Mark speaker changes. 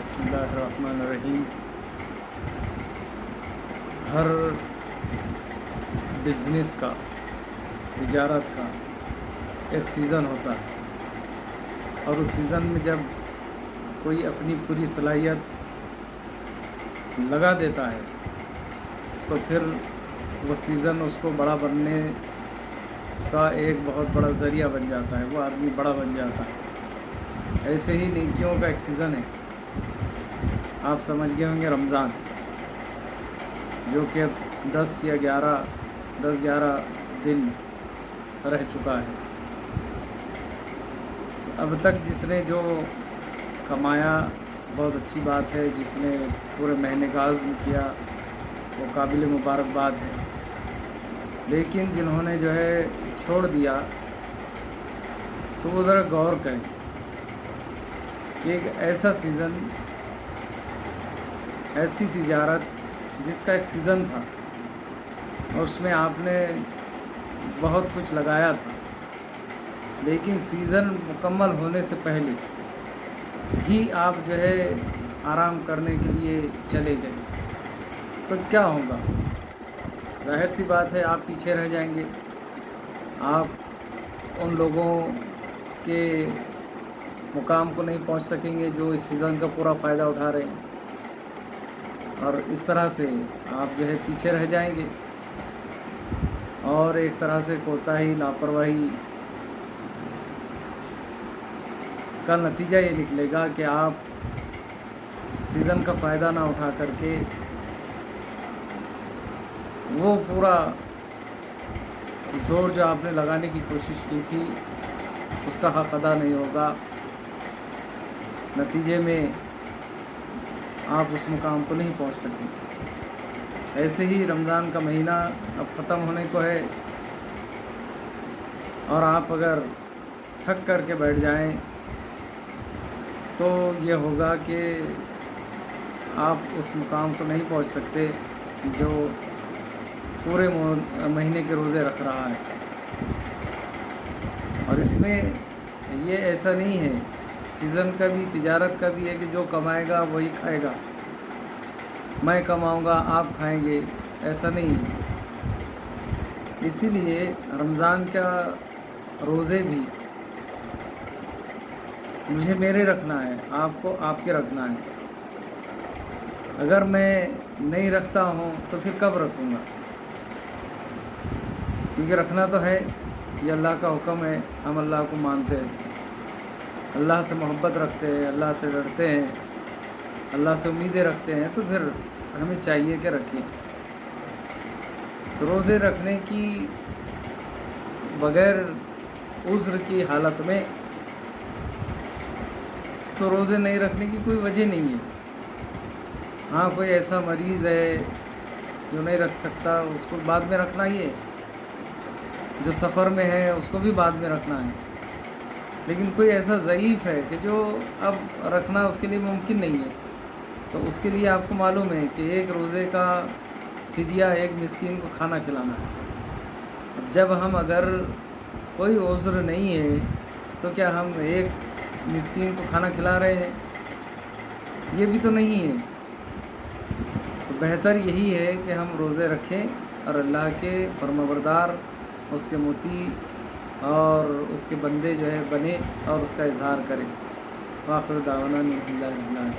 Speaker 1: بسم اللہ الرحمن الرحیم۔ ہر بزنس کا، تجارت کا ایک سیزن ہوتا ہے، اور اس سیزن میں جب کوئی اپنی پوری صلاحیت لگا دیتا ہے تو پھر وہ سیزن اس کو بڑا بننے کا ایک بہت بڑا ذریعہ بن جاتا ہے، وہ آدمی بڑا بن جاتا ہے۔ ایسے ہی نیکیوں کا ایک سیزن ہے، آپ سمجھ گئے ہوں گے، رمضان، جو کہ 10-11 دن رہ چکا ہے۔ اب تک جس نے جو کمایا بہت اچھی بات ہے، جس نے پورے مہینے کا عزم کیا وہ قابل مبارکباد ہے، لیکن جنہوں نے جو ہے چھوڑ دیا تو وہ ذرا غور کریں کہ ایک ایسا سیزن، ایسی تجارت جس کا ایک سیزن تھا اور اس میں آپ نے بہت کچھ لگایا تھا، لیکن سیزن مکمل ہونے سے پہلے ہی آپ جو ہے آرام کرنے کے لیے چلے گئے تو کیا ہوگا؟ ظاہر سی بات ہے آپ پیچھے رہ جائیں گے، آپ ان لوگوں کے مقام کو نہیں پہنچ سکیں گے جو اس سیزن کا پورا فائدہ اٹھا رہے ہیں، اور اس طرح سے آپ جو ہے پیچھے رہ جائیں گے، اور ایک طرح سے کوتاہی، لاپرواہی کا نتیجہ یہ نکلے گا کہ آپ سیزن کا فائدہ نہ اٹھا کر کے وہ پورا زور جو آپ نے لگانے کی کوشش کی تھی اس کا حق ادا نہیں ہوگا، نتیجے میں آپ اس مقام کو نہیں پہنچ سکیں۔ ایسے ہی رمضان کا مہینہ اب ختم ہونے کو ہے، اور آپ اگر تھک کر کے بیٹھ جائیں تو یہ ہوگا کہ آپ اس مقام کو نہیں پہنچ سکتے جو پورے مہینے کے روزے رکھ رہا ہے۔ اور اس میں یہ ایسا نہیں ہے، سیزن کا بھی، تجارت کا بھی ہے کہ جو کمائے گا وہی کھائے گا، میں کماؤں گا آپ کھائیں گے، ایسا نہیں ہے۔ اسی لیے رمضان کا روزے بھی مجھے میرے رکھنا ہے، آپ کو آپ کے رکھنا ہے۔ اگر میں نہیں رکھتا ہوں تو پھر کب رکھوں گا؟ کیونکہ رکھنا تو ہے، یہ اللہ کا حکم ہے، ہم اللہ کو مانتے ہیں، اللہ سے محبت رکھتے ہیں، اللہ سے ڈرتے ہیں، اللہ سے امیدیں رکھتے ہیں، تو پھر ہمیں چاہیے کہ رکھیں۔ تو روزے رکھنے کی بغیر عذر کی حالت میں تو روزے نہیں رکھنے کی کوئی وجہ نہیں ہے۔ ہاں، کوئی ایسا مریض ہے جو نہیں رکھ سکتا، اس کو بعد میں رکھنا ہی ہے، جو سفر میں ہے اس کو بھی بعد میں رکھنا ہے، لیکن کوئی ایسا ضعیف ہے کہ جو اب رکھنا اس کے لیے ممکن نہیں ہے، تو اس کے لیے آپ کو معلوم ہے کہ ایک روزے کا فدیہ ایک مسکین کو کھانا کھلانا ہے۔ جب ہم اگر کوئی عذر نہیں ہے تو کیا ہم ایک مسکین کو کھانا کھلا رہے ہیں؟ یہ بھی تو نہیں ہے۔ تو بہتر یہی ہے کہ ہم روزے رکھیں اور اللہ کے فرمانبردار، اس کے مطیع اور اس کے بندے جو ہے بنے اور اس کا اظہار کریں۔ وآخر دعوانا الحمدللہ رب العالمین۔